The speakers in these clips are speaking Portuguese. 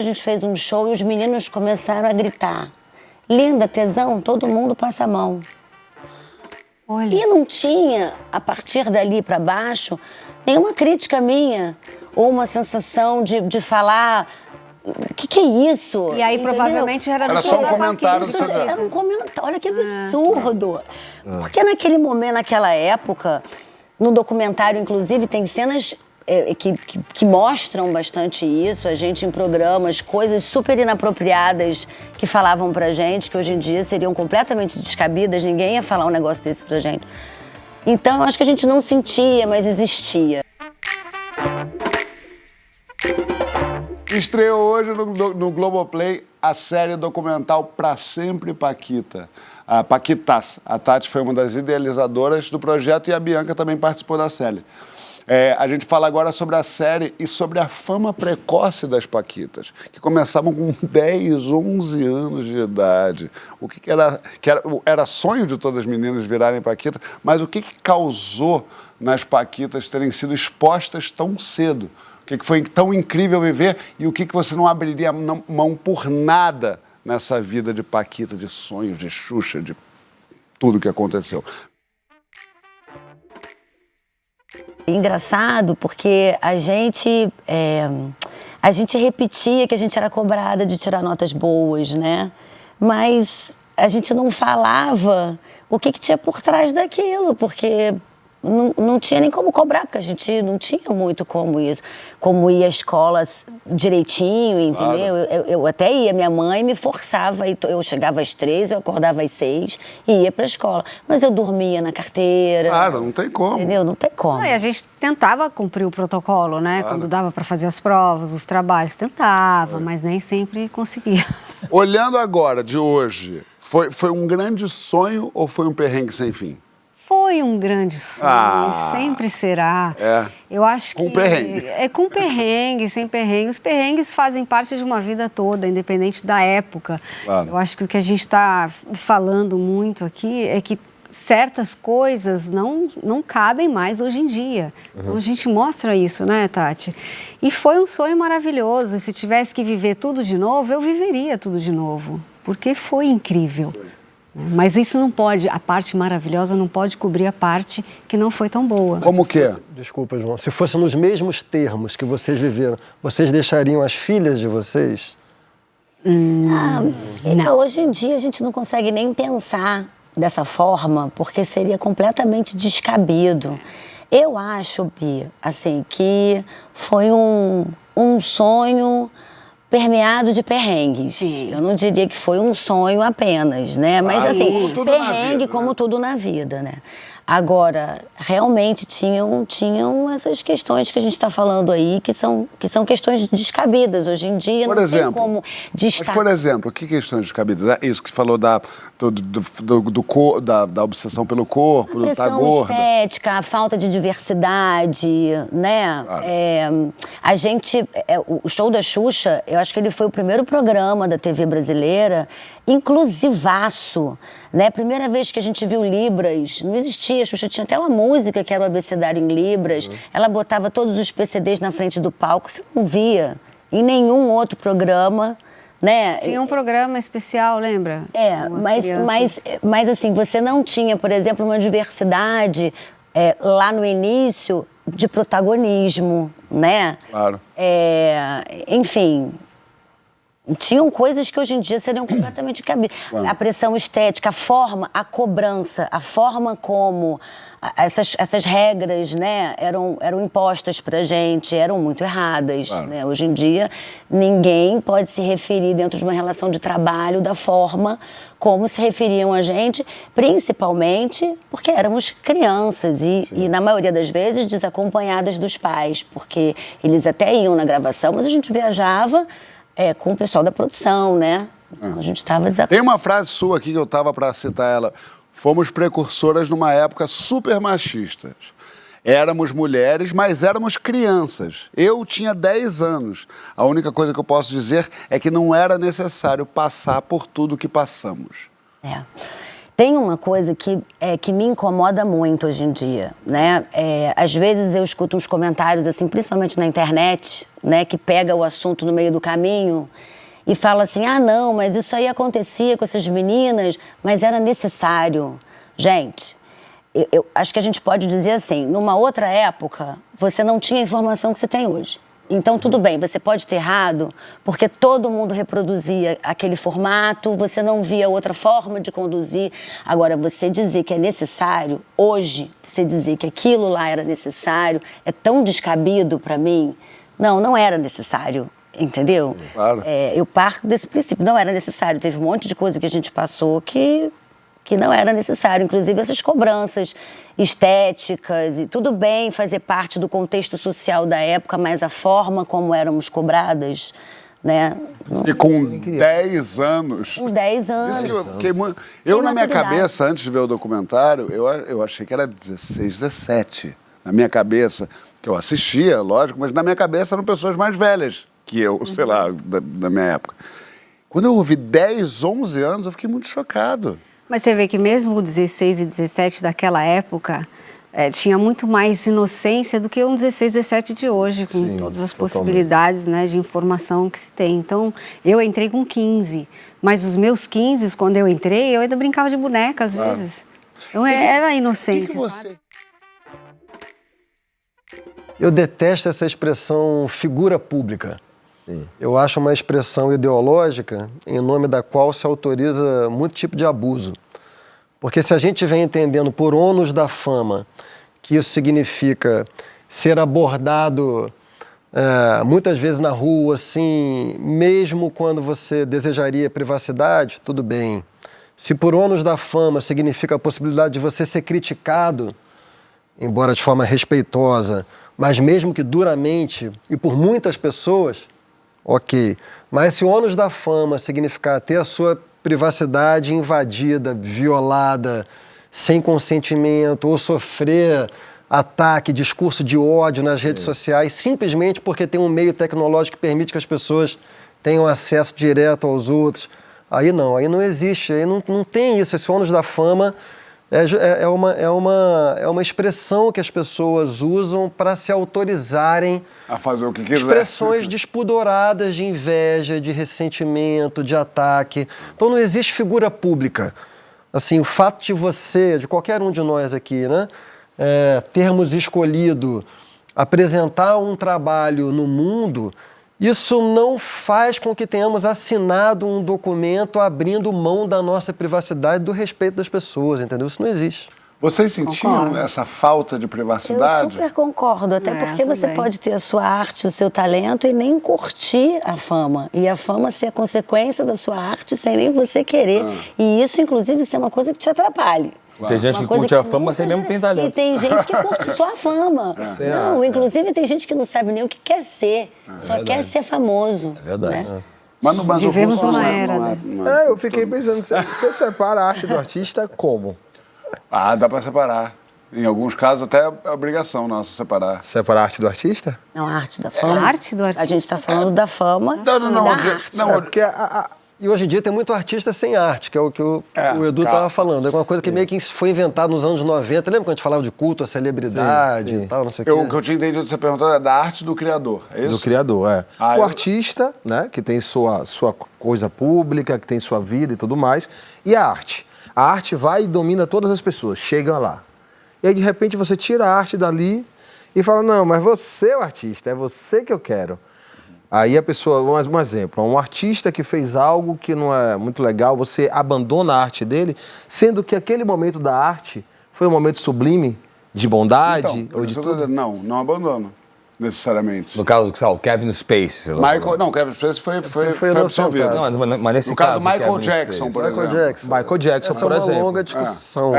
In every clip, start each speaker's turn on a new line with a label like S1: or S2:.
S1: A gente fez um show e os meninos começaram a gritar: linda, tesão, todo mundo passa a mão.
S2: Olha.
S1: E não tinha, a partir dali para baixo, nenhuma crítica minha, ou uma sensação de falar: o que é isso?
S2: E aí,
S1: entendeu?
S2: provavelmente,
S3: Era só um comentário do seu...
S1: Era um comentário, olha que absurdo. Porque naquele momento, naquela época, no documentário, inclusive, tem cenas que mostram bastante isso, a gente em programas, coisas super inapropriadas que falavam pra gente, que hoje em dia seriam completamente descabidas, ninguém ia falar um negócio desse pra gente. Então, eu acho que a gente não sentia, mas existia.
S3: Estreou hoje no Globoplay a série documental Pra Sempre Paquita. A Paquitas. A Tati foi uma das idealizadoras do projeto e a Bianca também participou da série. A gente fala agora sobre a série e sobre a fama precoce das Paquitas, que começavam com 10, 11 anos de idade. O que era sonho de todas as meninas virarem Paquita, mas o que causou nas Paquitas terem sido expostas tão cedo? O que foi tão incrível viver e o que você não abriria mão por nada nessa vida de Paquita, de sonhos, de Xuxa, de tudo que aconteceu?
S1: Engraçado porque a gente repetia que a gente era cobrada de tirar notas boas, né? Mas a gente não falava o que tinha por trás daquilo, porque não tinha nem como cobrar, porque a gente não tinha muito como isso, como ir à escola direitinho, entendeu?
S3: Claro.
S1: Eu até ia, minha mãe me forçava, eu chegava às 3, eu acordava às 6 e ia pra escola. Mas eu dormia na carteira.
S3: Claro, não tem como.
S1: Entendeu? Não tem como.
S2: E a gente tentava cumprir o protocolo, né?
S3: Claro.
S2: Quando dava para fazer as provas, os trabalhos, tentava, mas nem sempre conseguia.
S3: Olhando agora, de hoje, foi um grande sonho ou foi um perrengue sem fim?
S2: Foi um grande sonho, e sempre será. Eu acho que...
S3: Com perrengue.
S2: Com perrengue, sem perrengue. Os perrengues fazem parte de uma vida toda, independente da época.
S3: Claro.
S2: Eu acho que o que a gente está falando muito aqui é que certas coisas não cabem mais hoje em dia. Então a gente mostra isso, né, Tati? E foi um sonho maravilhoso. E se tivesse que viver tudo de novo, eu viveria tudo de novo. Porque foi incrível. Mas isso não pode, a parte maravilhosa não pode cobrir a parte que não foi tão boa.
S3: Como que é?
S4: Desculpa, João. Se fosse nos mesmos termos que vocês viveram, vocês deixariam as filhas de vocês?
S1: Não. Hoje em dia a gente não consegue nem pensar dessa forma, porque seria completamente descabido. Eu acho, Bia, assim, que foi um sonho permeado de perrengues.
S2: Sim.
S1: Eu não diria que foi um sonho apenas, né? Mas assim,
S3: tudo na
S1: perrengue
S3: vida,
S1: como
S3: né?
S1: tudo na vida, né? Agora, realmente tinham essas questões que a gente está falando aí, que são questões descabidas. Hoje em dia
S3: Por
S1: não
S3: exemplo,
S1: tem como destacar.
S3: Mas, por exemplo, que questões descabidas? Isso que você falou da obsessão pelo corpo, do estar
S1: Pressão
S3: gorda.
S1: estética, a falta de diversidade, né?
S3: Claro.
S1: O show da Xuxa, eu acho que ele foi o primeiro programa da TV brasileira inclusivaço, né? Primeira vez que a gente viu Libras, não existia, a Xuxa tinha até uma música que era o abecedário em Libras, ela botava todos os PCDs na frente do palco, você não via em nenhum outro programa, né?
S2: Tinha um programa especial, lembra?
S1: Mas assim, você não tinha, por exemplo, uma diversidade lá no início de protagonismo, né?
S3: Claro.
S1: Enfim, tinham coisas que hoje em dia seriam completamente cabíveis. A pressão estética, a forma, a cobrança, a forma como essas regras, né, eram impostas pra gente, eram muito erradas.
S3: Claro.
S1: Né? Hoje em dia, ninguém pode se referir dentro de uma relação de trabalho da forma como se referiam a gente, principalmente porque éramos crianças e na maioria das vezes, desacompanhadas dos pais, porque eles até iam na gravação, mas a gente viajava com o pessoal da produção, né? Então, a gente estava desacompanhado.
S3: Tem uma frase sua aqui que eu tava para citar ela. Fomos precursoras numa época super machistas. Éramos mulheres, mas éramos crianças. Eu tinha 10 anos. A única coisa que eu posso dizer é que não era necessário passar por tudo que passamos.
S1: Tem uma coisa que me incomoda muito hoje em dia, né? Às vezes eu escuto uns comentários, assim, principalmente na internet, né? Que pega o assunto no meio do caminho e fala assim, ah, não, mas isso aí acontecia com essas meninas, mas era necessário. Gente, eu acho que a gente pode dizer assim, numa outra época, você não tinha a informação que você tem hoje. Então, tudo bem, você pode ter errado, porque todo mundo reproduzia aquele formato, você não via outra forma de conduzir. Agora, você dizer que é necessário, hoje, você dizer que aquilo lá era necessário, é tão descabido para mim. Não era necessário, entendeu?
S3: Claro.
S1: Eu parto desse princípio, não era necessário. Teve um monte de coisa que a gente passou que não era necessário, inclusive essas cobranças estéticas, e tudo bem fazer parte do contexto social da época, mas a forma como éramos cobradas, né?
S3: E com 10 anos...
S1: Uns 10 anos.
S3: Isso que eu fiquei muito... Eu, na minha cabeça, antes de ver o documentário, eu achei que era 16, 17. Na minha cabeça, que eu assistia, lógico, mas na minha cabeça eram pessoas mais velhas que eu, sei lá, da minha época. Quando eu ouvi 10, 11 anos, eu fiquei muito chocado.
S2: Mas você vê que mesmo o 16 e 17 daquela época tinha muito mais inocência do que um 16, 17 de hoje, com todas as possibilidades, né, de informação que se tem. Então, eu entrei com 15, mas os meus 15, quando eu entrei, eu ainda brincava de boneca às vezes. Então, era inocente, sabe?
S4: Eu detesto essa expressão figura pública. Eu acho uma expressão ideológica em nome da qual se autoriza muito tipo de abuso. Porque se a gente vem entendendo por ônus da fama que isso significa ser abordado muitas vezes na rua, assim, mesmo quando você desejaria privacidade, tudo bem. Se por ônus da fama significa a possibilidade de você ser criticado, embora de forma respeitosa, mas mesmo que duramente e por muitas pessoas, ok. Mas se o ônus da fama significar ter a sua privacidade invadida, violada, sem consentimento, ou sofrer ataque, discurso de ódio nas redes sociais, simplesmente porque tem um meio tecnológico que permite que as pessoas tenham acesso direto aos outros, aí não existe, aí não tem isso. Esse ônus da fama é uma expressão que as pessoas usam para se autorizarem
S3: a fazer o que quiser.
S4: Expressões despudoradas de inveja, de ressentimento, de ataque. Então não existe figura pública. Assim, o fato de você, de qualquer um de nós aqui, né, termos escolhido apresentar um trabalho no mundo, isso não faz com que tenhamos assinado um documento abrindo mão da nossa privacidade, do respeito das pessoas, entendeu? Isso não existe.
S3: Vocês sentiam essa falta de privacidade?
S1: Eu super concordo, até porque você pode ter a sua arte, o seu talento e nem curtir a fama. E a fama ser a consequência da sua arte sem nem você querer. E isso, inclusive, ser uma coisa que te atrapalhe.
S5: Tem gente que curte a fama sem mesmo tem talento.
S1: E tem gente que curte só a fama. Não, inclusive tem gente que não sabe nem o que quer ser. Só quer ser famoso.
S5: É verdade.
S1: Né?
S3: Mas
S2: Vivemos uma era.
S6: Eu fiquei pensando, você separa a arte do artista como?
S3: Ah, dá para separar. Em alguns casos até é obrigação nossa separar.
S6: Separar a arte do artista?
S1: Não, a arte da fama.
S2: A arte do artista.
S1: A gente está falando da fama
S3: Não,
S1: da arte.
S3: Não,
S6: Porque
S4: E hoje em dia tem muito artista sem arte, que é o que o Edu estava falando. É uma coisa que meio que foi inventada nos anos 90. Lembra quando a gente falava de culto à celebridade e tal, não sei o quê?
S3: O que eu tinha entendido de você perguntar é da arte do criador, é isso?
S6: do criador, é.
S3: Ah,
S6: o artista, né, que tem sua coisa pública, que tem sua vida e tudo mais, e a arte. A arte vai e domina todas as pessoas, chega lá. E aí, de repente, você tira a arte dali e fala, não, mas você é o artista, é você que eu quero. Aí a pessoa, um exemplo, um artista que fez algo que não é muito legal, você abandona a arte dele, sendo que aquele momento da arte foi um momento sublime, de bondade,
S3: Então,
S6: ou de tudo.
S3: não abandono, necessariamente.
S5: No caso, o Kevin Spacey.
S3: Kevin Spacey foi
S4: foi
S3: absolvido.
S5: Não, mas nesse
S3: No caso do
S5: Kevin
S3: Michael Jackson,
S5: Spacey.
S3: por exemplo.
S6: Michael Jackson,
S4: Essa
S6: por
S4: é uma
S6: exemplo.
S4: longa discussão.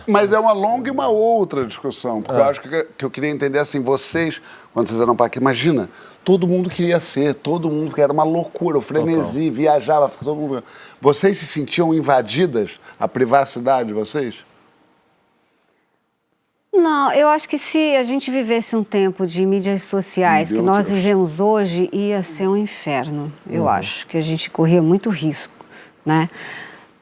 S3: Mas é uma longa e uma outra discussão. Porque eu acho que eu queria entender assim, vocês, quando vocês eram para aqui, imagina, todo mundo queria ser, todo mundo, era uma loucura, o frenesi, viajava, todo mundo. Vocês se sentiam invadidas, a privacidade de vocês?
S2: Não, eu acho que se a gente vivesse um tempo de mídias sociais que nós vivemos hoje, ia ser um inferno. Eu acho que a gente corria muito risco, né?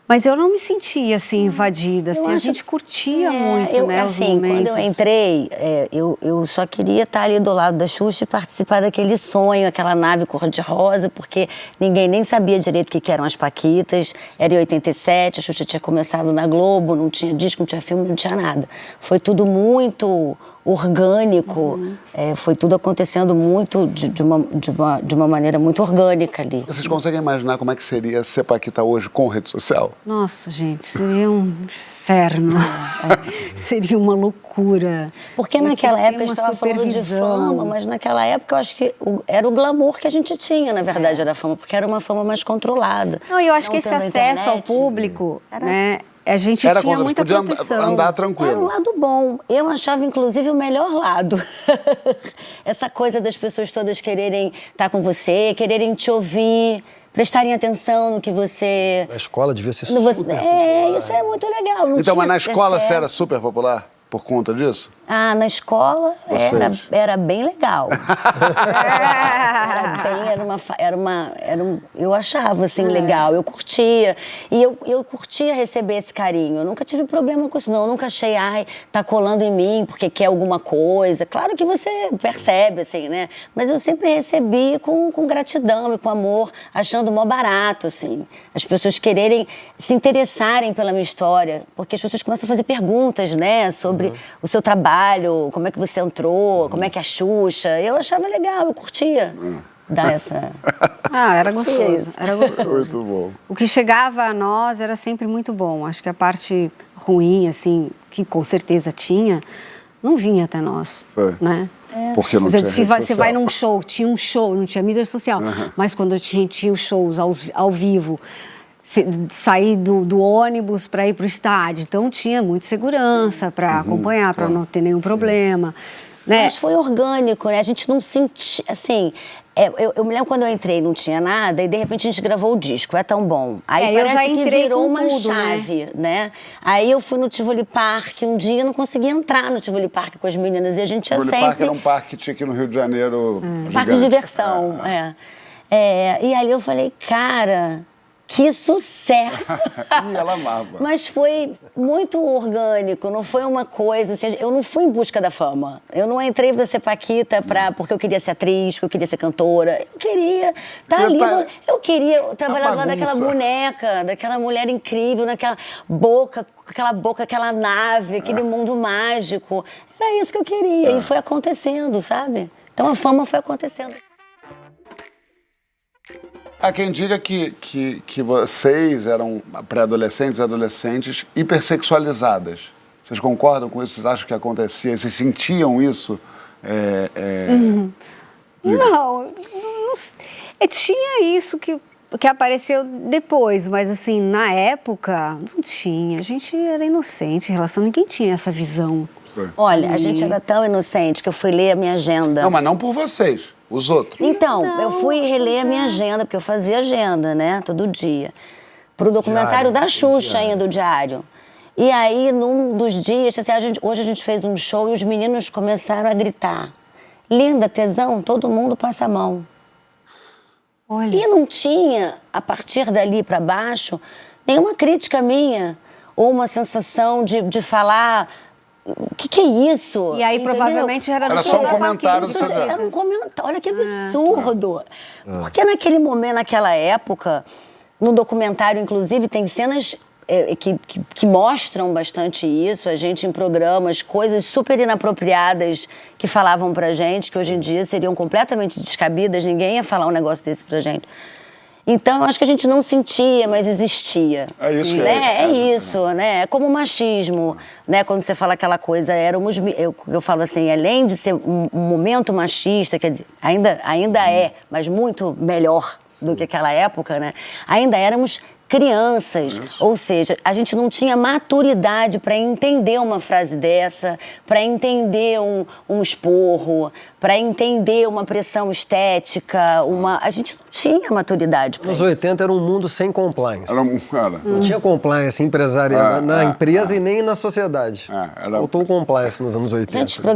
S2: Mas eu não me sentia assim invadida, assim, a gente curtia muito, né, os
S1: assim,
S2: momentos.
S1: quando eu entrei, eu só queria estar ali do lado da Xuxa e participar daquele sonho, aquela nave cor-de-rosa, porque ninguém nem sabia direito o que eram as Paquitas. Era em 87, a Xuxa tinha começado na Globo, não tinha disco, não tinha filme, não tinha nada. Foi tudo muito orgânico, foi tudo acontecendo muito de uma maneira muito orgânica ali.
S3: Vocês conseguem imaginar como é que seria ser Paquita hoje com rede social?
S2: Nossa, gente, seria um inferno. Seria uma loucura.
S1: Porque naquela época a gente estava falando de fama, mas naquela época eu acho que era o glamour que a gente tinha, na verdade, era a fama, porque era uma fama mais controlada.
S2: Não, eu acho que esse acesso ao público, né, a gente
S3: Era
S2: tinha
S3: quando
S2: muita
S3: podia
S2: proteção.
S3: andar tranquilo.
S1: Era um lado bom. Eu achava, inclusive, o melhor lado. Essa coisa das pessoas todas quererem estar com você, quererem te ouvir, prestarem atenção no que você...
S4: A escola devia ser
S1: no
S4: super
S1: você...
S4: popular.
S1: Isso é muito legal. Não
S3: Então,
S1: tinha
S3: mas na escola
S1: excesso.
S3: você era super popular por conta disso?
S1: Ah, na escola era bem legal. Eu achava assim legal, eu curtia. E eu curtia receber esse carinho. Eu nunca tive problema com isso, não. Eu nunca achei, tá colando em mim porque quer alguma coisa. Claro que você percebe, assim, né? Mas eu sempre recebi com gratidão e com amor, achando mó barato, assim. As pessoas quererem se interessarem pela minha história, porque as pessoas começam a fazer perguntas, né, sobre o seu trabalho, como é que você entrou, como é que é a Xuxa. Eu achava legal, eu curtia dar essa...
S2: Era gostoso, era gostoso.
S3: Muito bom.
S2: O que chegava a nós era sempre muito bom. Acho que a parte ruim, assim, que com certeza tinha, não vinha até nós, né?
S3: Porque não
S2: Quer
S3: tinha
S2: dizer,
S3: rede
S2: você
S3: social.
S2: vai num show, tinha um show, não tinha mídia social, mas quando tinha os shows ao vivo, sair do ônibus para ir para o estádio, então tinha muita segurança para acompanhar, para não ter nenhum problema, né?
S1: Mas foi orgânico, né? A gente não sentia, assim... Eu me lembro quando eu entrei, não tinha nada, e de repente a gente gravou o disco, É Tão Bom. Aí
S2: eu
S1: parece
S2: já
S1: que
S2: entrei
S1: virou
S2: com
S1: uma
S2: tudo,
S1: chave, né? Aí eu fui no Tivoli Park um dia, eu não conseguia entrar no Tivoli Park com as meninas, e a gente ia
S3: O
S1: sempre...
S3: Parque era um parque que tinha aqui no Rio de Janeiro.
S1: Parque de
S3: gigante.
S1: diversão, e aí eu falei, cara, que sucesso!
S3: E ela amava.
S1: Mas foi muito orgânico, não foi uma coisa assim, eu não fui em busca da fama. Eu não entrei pra ser Paquita porque eu queria ser atriz, porque eu queria ser cantora. Eu queria estar ali, eu queria trabalhar lá daquela boneca, daquela mulher incrível, naquela boca, aquela nave, aquele mundo mágico. Era isso que eu queria e foi acontecendo, sabe? Então a fama foi acontecendo.
S3: Há quem diga que vocês eram pré-adolescentes e adolescentes hipersexualizadas. Vocês concordam com isso? Vocês acham que acontecia? Vocês sentiam isso?
S2: Não, tinha isso que apareceu depois, mas assim, na época, não tinha. A gente era inocente em relação, ninguém tinha essa visão.
S1: Olha, a gente era tão inocente que eu fui ler a minha agenda.
S3: Não, mas não por vocês, os outros.
S1: Então, eu fui reler a minha agenda, porque eu fazia agenda, né, todo dia, pro documentário da Xuxa ainda, o diário. E aí, num dos dias, assim, hoje a gente fez um show e os meninos começaram a gritar. Linda, tesão, todo mundo passa a mão.
S2: Olha.
S1: E não tinha, a partir dali para baixo, nenhuma crítica minha, ou uma sensação de falar... O que é isso?
S2: E aí,
S1: entendeu?
S2: provavelmente, era
S3: só um comentário do seu
S1: Era um comentário. Olha que absurdo. Porque naquele momento, naquela época, no documentário, inclusive, tem cenas que mostram bastante isso. A gente em programas, coisas super inapropriadas que falavam pra gente, que hoje em dia seriam completamente descabidas. Ninguém ia falar um negócio desse pra gente. Então, eu acho que a gente não sentia, mas existia.
S3: É isso que
S1: né? É isso, né? É como o machismo, né? Quando você fala aquela coisa, eu falo assim, além de ser um momento machista, quer dizer, ainda é, mas muito melhor do que aquela época, né? Ainda éramos crianças, ou seja, a gente não tinha maturidade para entender uma frase dessa, para entender um esporro, para entender uma pressão estética, a gente não tinha maturidade para isso.
S4: Nos 80 era um mundo sem compliance.
S3: Era.
S4: Não tinha compliance empresarial na empresa e nem na sociedade. Faltou o compliance nos anos 80.
S1: Gente,